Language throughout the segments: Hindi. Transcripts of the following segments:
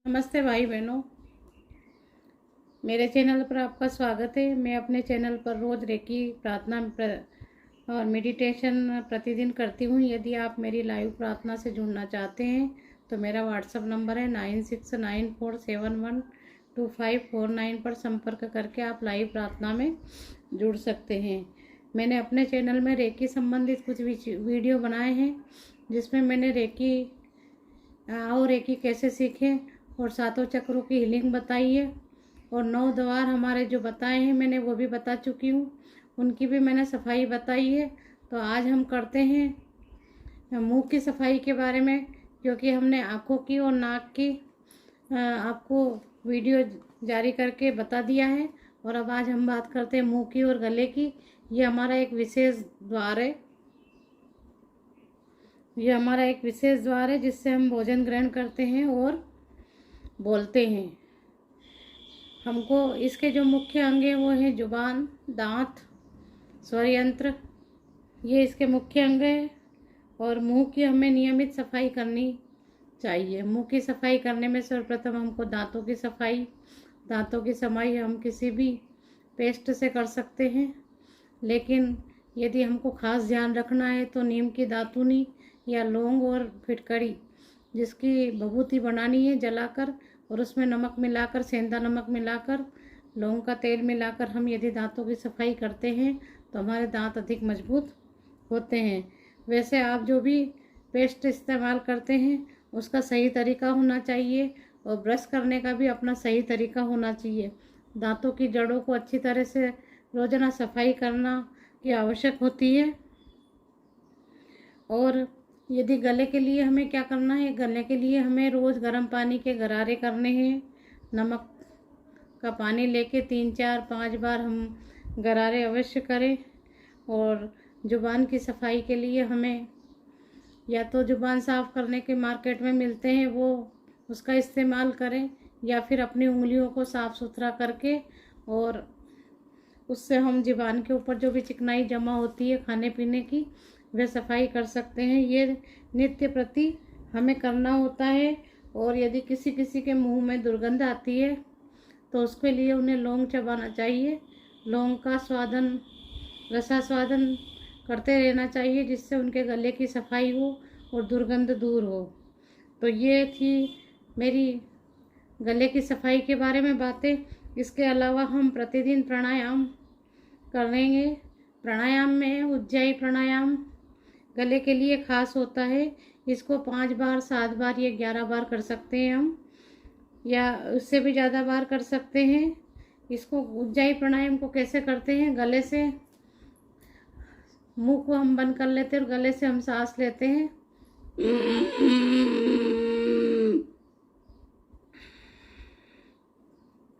नमस्ते भाई बहनों, मेरे चैनल पर आपका स्वागत है। मैं अपने चैनल पर रोज़ रेकी प्रार्थना और मेडिटेशन प्रतिदिन करती हूँ। यदि आप मेरी लाइव प्रार्थना से जुड़ना चाहते हैं तो मेरा व्हाट्सअप नंबर है 9694712549 पर संपर्क करके आप लाइव प्रार्थना में जुड़ सकते हैं। मैंने अपने चैनल में रेकी संबंधित कुछ वीडियो बनाए हैं जिसमें मैंने रेकी और रेकी कैसे सीखें और सातों चक्रों की हीलिंग बताई है और 9 द्वार हमारे जो बताए हैं मैंने वो भी बता चुकी हूँ, उनकी भी मैंने सफाई बताई है। तो आज हम करते हैं मुंह की सफाई के बारे में, क्योंकि हमने आँखों की और नाक की आपको वीडियो जारी करके बता दिया है। और अब आज हम बात करते हैं मुंह की और गले की। ये हमारा एक विशेष द्वार है, जिससे हम भोजन ग्रहण करते हैं और बोलते हैं। हमको इसके जो मुख्य अंग हैं वो हैं जुबान, दांत, स्वर यंत्र, ये इसके मुख्य अंग हैं। और मुंह की हमें नियमित सफाई करनी चाहिए। मुंह की सफाई करने में सर्वप्रथम हमको दांतों की सफाई हम किसी भी पेस्ट से कर सकते हैं, लेकिन यदि हमको खास ध्यान रखना है तो नीम की दातुनी या लौंग और फिटकरी, जिसकी भभूति बनानी है जलाकर और उसमें नमक मिलाकर, सेंधा नमक मिलाकर, लौंग का तेल मिलाकर हम यदि दांतों की सफाई करते हैं तो हमारे दांत अधिक मजबूत होते हैं। वैसे आप जो भी पेस्ट इस्तेमाल करते हैं उसका सही तरीका होना चाहिए और ब्रश करने का भी अपना सही तरीका होना चाहिए। दांतों की जड़ों को अच्छी तरह से रोजाना सफाई करना की आवश्यक होती है। और यदि गले के लिए हमें क्या करना है, गले के लिए हमें रोज़ गर्म पानी के गरारे करने हैं। नमक का पानी लेके 3-4-5 बार हम गरारे अवश्य करें। और जुबान की सफाई के लिए हमें या तो जुबान साफ़ करने के मार्केट में मिलते हैं वो उसका इस्तेमाल करें, या फिर अपनी उंगलियों को साफ़ सुथरा करके और उससे हम जुबान के ऊपर जो भी चिकनाई जमा होती है खाने पीने की वह सफाई कर सकते हैं। ये नित्य प्रति हमें करना होता है। और यदि किसी किसी के मुंह में दुर्गंध आती है तो उसके लिए उन्हें लौंग चबाना चाहिए। लौंग का रसास्वादन करते रहना चाहिए, जिससे उनके गले की सफाई हो और दुर्गंध दूर हो। तो ये थी मेरी गले की सफाई के बारे में बातें। इसके अलावा हम प्रतिदिन प्राणायाम करेंगे। प्राणायाम में उज्जाई प्राणायाम गले के लिए खास होता है। इसको 5 बार, 7 बार या 11 बार कर सकते हैं हम, या उससे भी ज़्यादा बार कर सकते हैं। इसको उज्जाई प्राणायाम को कैसे करते हैं, गले से मुंह को हम बंद कर लेते हैं और गले से हम सांस लेते हैं।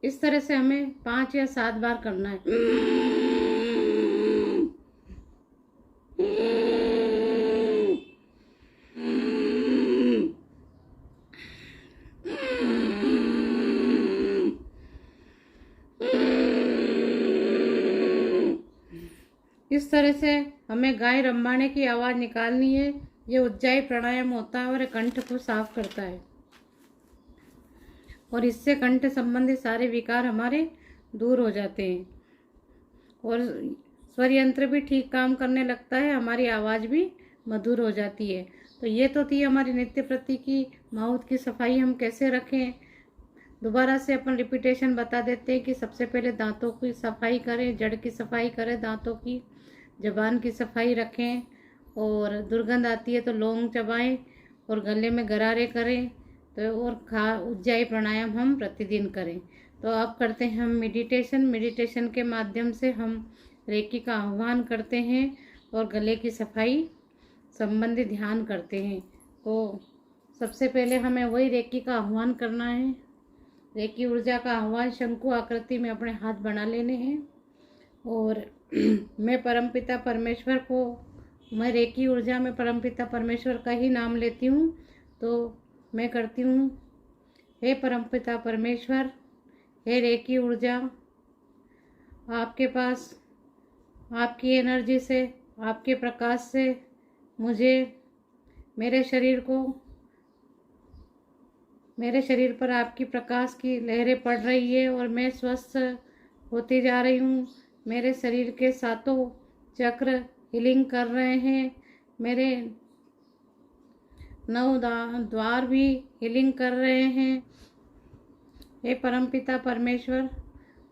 इस तरह से हमें 5 या 7 बार करना है। इस तरह से हमें गाय रंभाने की आवाज़ निकालनी है। ये उज्जाई प्राणायाम होता है और कंठ को साफ करता है और इससे कंठ संबंधित सारे विकार हमारे दूर हो जाते हैं और स्वर यंत्र भी ठीक काम करने लगता है, हमारी आवाज़ भी मधुर हो जाती है। तो ये तो थी हमारी नित्य प्रति की माउथ की सफाई हम कैसे रखें। दोबारा से अपन रिपीटेशन बता देते हैं कि सबसे पहले दांतों की सफाई करें, जड़ की सफाई करें, दांतों की, ज़बान की सफाई रखें, और दुर्गंध आती है तो लौंग चबाएं और गले में गरारे करें। तो और उज्जाई प्राणायाम हम प्रतिदिन करें। तो अब करते हैं हम मेडिटेशन के माध्यम से हम रेकी का आह्वान करते हैं और गले की सफाई संबंधी ध्यान करते हैं। तो सबसे पहले हमें वही रेकी का आह्वान करना है। रेकी ऊर्जा का आह्वान शंकु आकृति में अपने हाथ बना लेने हैं और मैं रेकी ऊर्जा में परमपिता परमेश्वर का ही नाम लेती हूँ। तो मैं करती हूँ, हे परमपिता परमेश्वर, हे रेकी ऊर्जा, आपके पास आपकी एनर्जी से, आपके प्रकाश से मुझे मेरे शरीर को मेरे शरीर पर आपकी प्रकाश की लहरें पड़ रही है और मैं स्वस्थ होती जा रही हूँ। मेरे शरीर के सातों चक्र हीलिंग कर रहे हैं। मेरे 9 द्वार भी हीलिंग कर रहे हैं। हे परमपिता परमेश्वर,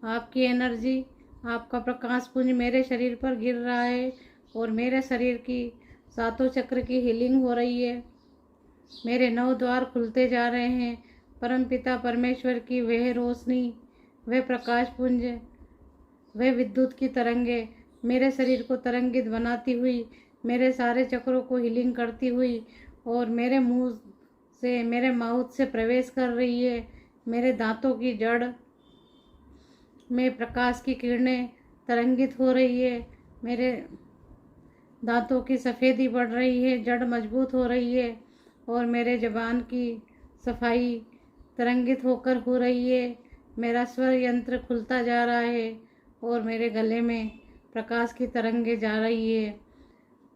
आपकी एनर्जी, आपका प्रकाश पुंज मेरे शरीर पर गिर रहा है और मेरे शरीर की सातों चक्र की हीलिंग हो रही है। मेरे 9 द्वार खुलते जा रहे हैं। परमपिता परमेश्वर की वह रोशनी, वह प्रकाश पुंज, वह विद्युत की तरंगे मेरे शरीर को तरंगित बनाती हुई, मेरे सारे चक्रों को हीलिंग करती हुई और मेरे मुंह से, मेरे माउथ से प्रवेश कर रही है। मेरे दांतों की जड़ में प्रकाश की किरणें तरंगित हो रही है। मेरे दांतों की सफ़ेदी बढ़ रही है, जड़ मजबूत हो रही है और मेरे ज़बान की सफाई तरंगित होकर हो रही है। मेरा स्वर यंत्र खुलता जा रहा है और मेरे गले में प्रकाश की तरंगें जा रही है।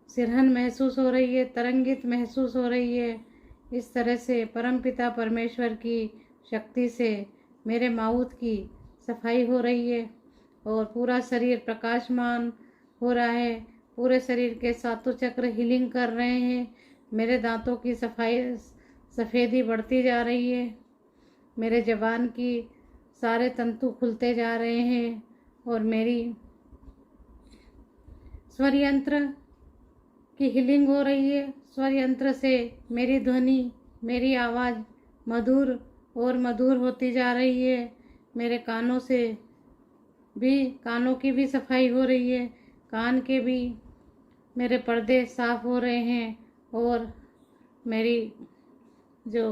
सिरहन महसूस हो रही है, तरंगित महसूस हो रही है। इस तरह से परमपिता परमेश्वर की शक्ति से मेरे माउथ की सफाई हो रही है और पूरा शरीर प्रकाशमान हो रहा है। पूरे शरीर के सातों चक्र हीलिंग कर रहे हैं। मेरे दांतों की सफ़ेदी बढ़ती जा रही है। मेरे ज़बान की सारे तंतु खुलते जा रहे हैं और मेरी स्वर यंत्र की हीलिंग हो रही है। स्वर यंत्र से मेरी ध्वनि, मेरी आवाज़ मधुर और मधुर होती जा रही है। मेरे कानों की भी सफाई हो रही है। कान के भी मेरे पर्दे साफ हो रहे हैं और मेरी जो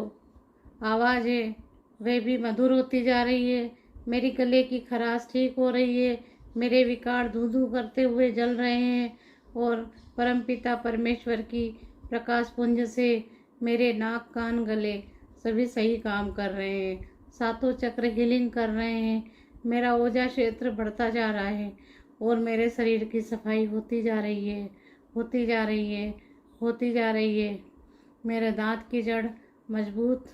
आवाज़ है वह भी मधुर होती जा रही है। मेरी गले की खराश ठीक हो रही है। मेरे विकार धू धू करते हुए जल रहे हैं और परमपिता परमेश्वर की प्रकाश पुंज से मेरे नाक, कान, गले सभी सही काम कर रहे हैं। सातों चक्र हीलिंग कर रहे हैं। मेरा ऊर्जा क्षेत्र बढ़ता जा रहा है और मेरे शरीर की सफाई होती जा रही है, होती जा रही है, होती जा रही है। मेरे दांत की जड़ मजबूत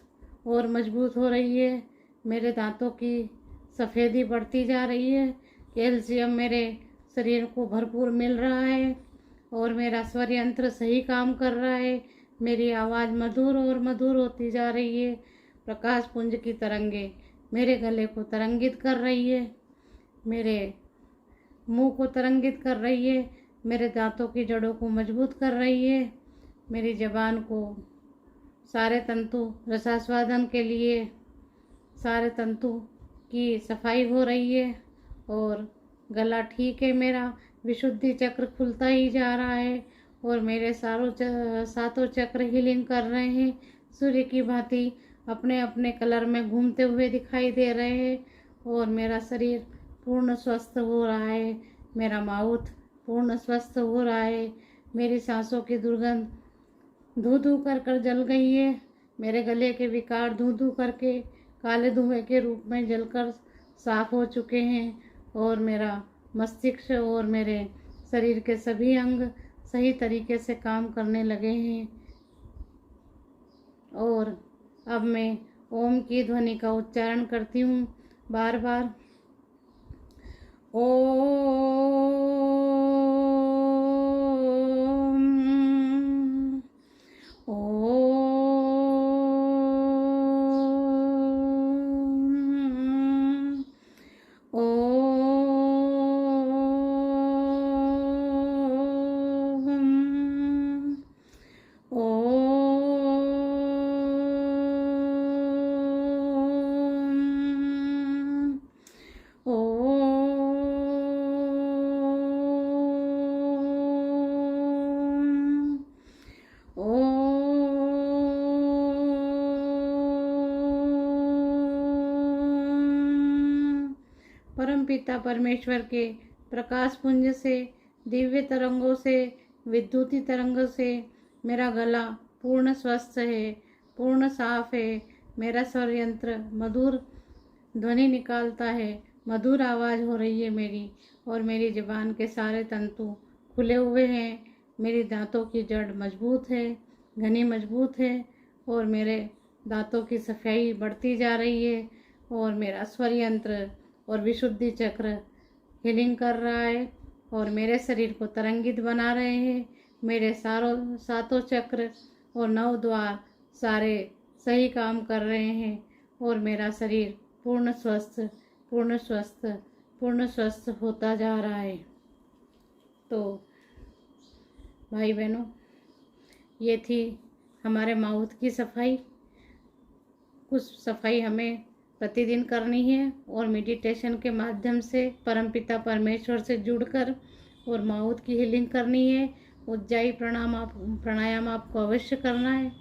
और मजबूत हो रही है। मेरे दांतों की सफ़ेदी बढ़ती जा रही है। कैल्शियम मेरे शरीर को भरपूर मिल रहा है और मेरा स्वर यंत्र सही काम कर रहा है। मेरी आवाज़ मधुर और मधुर होती जा रही है। प्रकाश पुंज की तरंगे मेरे गले को तरंगित कर रही है, मेरे मुंह को तरंगित कर रही है, मेरे दांतों की जड़ों को मजबूत कर रही है। मेरी ज़बान को सारे तंतु रसास्वादन के लिए सारे तंतु की सफाई हो रही है और गला ठीक है। मेरा विशुद्धि चक्र खुलता ही जा रहा है और मेरे सातों चक्र हीलिंग कर रहे हैं। सूर्य की भांति अपने अपने कलर में घूमते हुए दिखाई दे रहे हैं और मेरा शरीर पूर्ण स्वस्थ हो रहा है। मेरा माउथ पूर्ण स्वस्थ हो रहा है। मेरी सांसों की दुर्गंध धू धू कर जल गई है। मेरे गले के विकार धू धू करके काले धुएं के रूप में जलकर साफ हो चुके हैं और मेरा मस्तिष्क और मेरे शरीर के सभी अंग सही तरीके से काम करने लगे हैं। और अब मैं ओम की ध्वनि का उच्चारण करती हूँ बार बार। ओम, ओम, परमपिता परमेश्वर के प्रकाश पुंज से, दिव्य तरंगों से, विद्युती तरंगों से मेरा गला पूर्ण स्वस्थ है, पूर्ण साफ है। मेरा स्वर यंत्र मधुर ध्वनि निकालता है, मधुर आवाज़ हो रही है मेरी और मेरी ज़बान के सारे तंतु खुले हुए हैं। मेरी दांतों की जड़ मजबूत है, घनी मजबूत है और मेरे दांतों की सफाई बढ़ती जा रही है और मेरा स्वर यंत्र और विशुद्धि चक्र हीलिंग कर रहा है और मेरे शरीर को तरंगित बना रहे हैं। मेरे सातों चक्र और 9 द्वार सारे सही काम कर रहे हैं और मेरा शरीर पूर्ण स्वस्थ पूर्ण स्वस्थ पूर्ण स्वस्थ होता जा रहा है। तो भाई बहनों, ये थी हमारे माउथ की सफाई। कुछ सफाई हमें प्रतिदिन करनी है और मेडिटेशन के माध्यम से परमपिता परमेश्वर से जुड़कर और माउथ की हीलिंग करनी है। उज्जाई प्राणायाम आपको अवश्य करना है।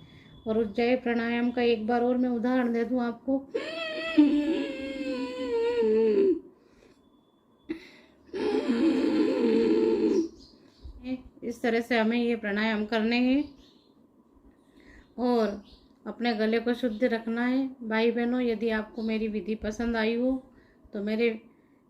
और उज्जाई प्राणायाम का एक बार और मैं उदाहरण दे दूं आपको। इस तरह से हमें ये प्राणायाम करने हैं और अपने गले को शुद्ध रखना है। भाई बहनों, यदि आपको मेरी विधि पसंद आई हो तो मेरे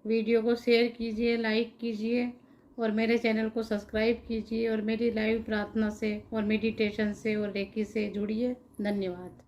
वीडियो को शेयर कीजिए, लाइक कीजिए और मेरे चैनल को सब्सक्राइब कीजिए और मेरी लाइव प्रार्थना से और मेडिटेशन से और रेकी से जुड़िए। धन्यवाद।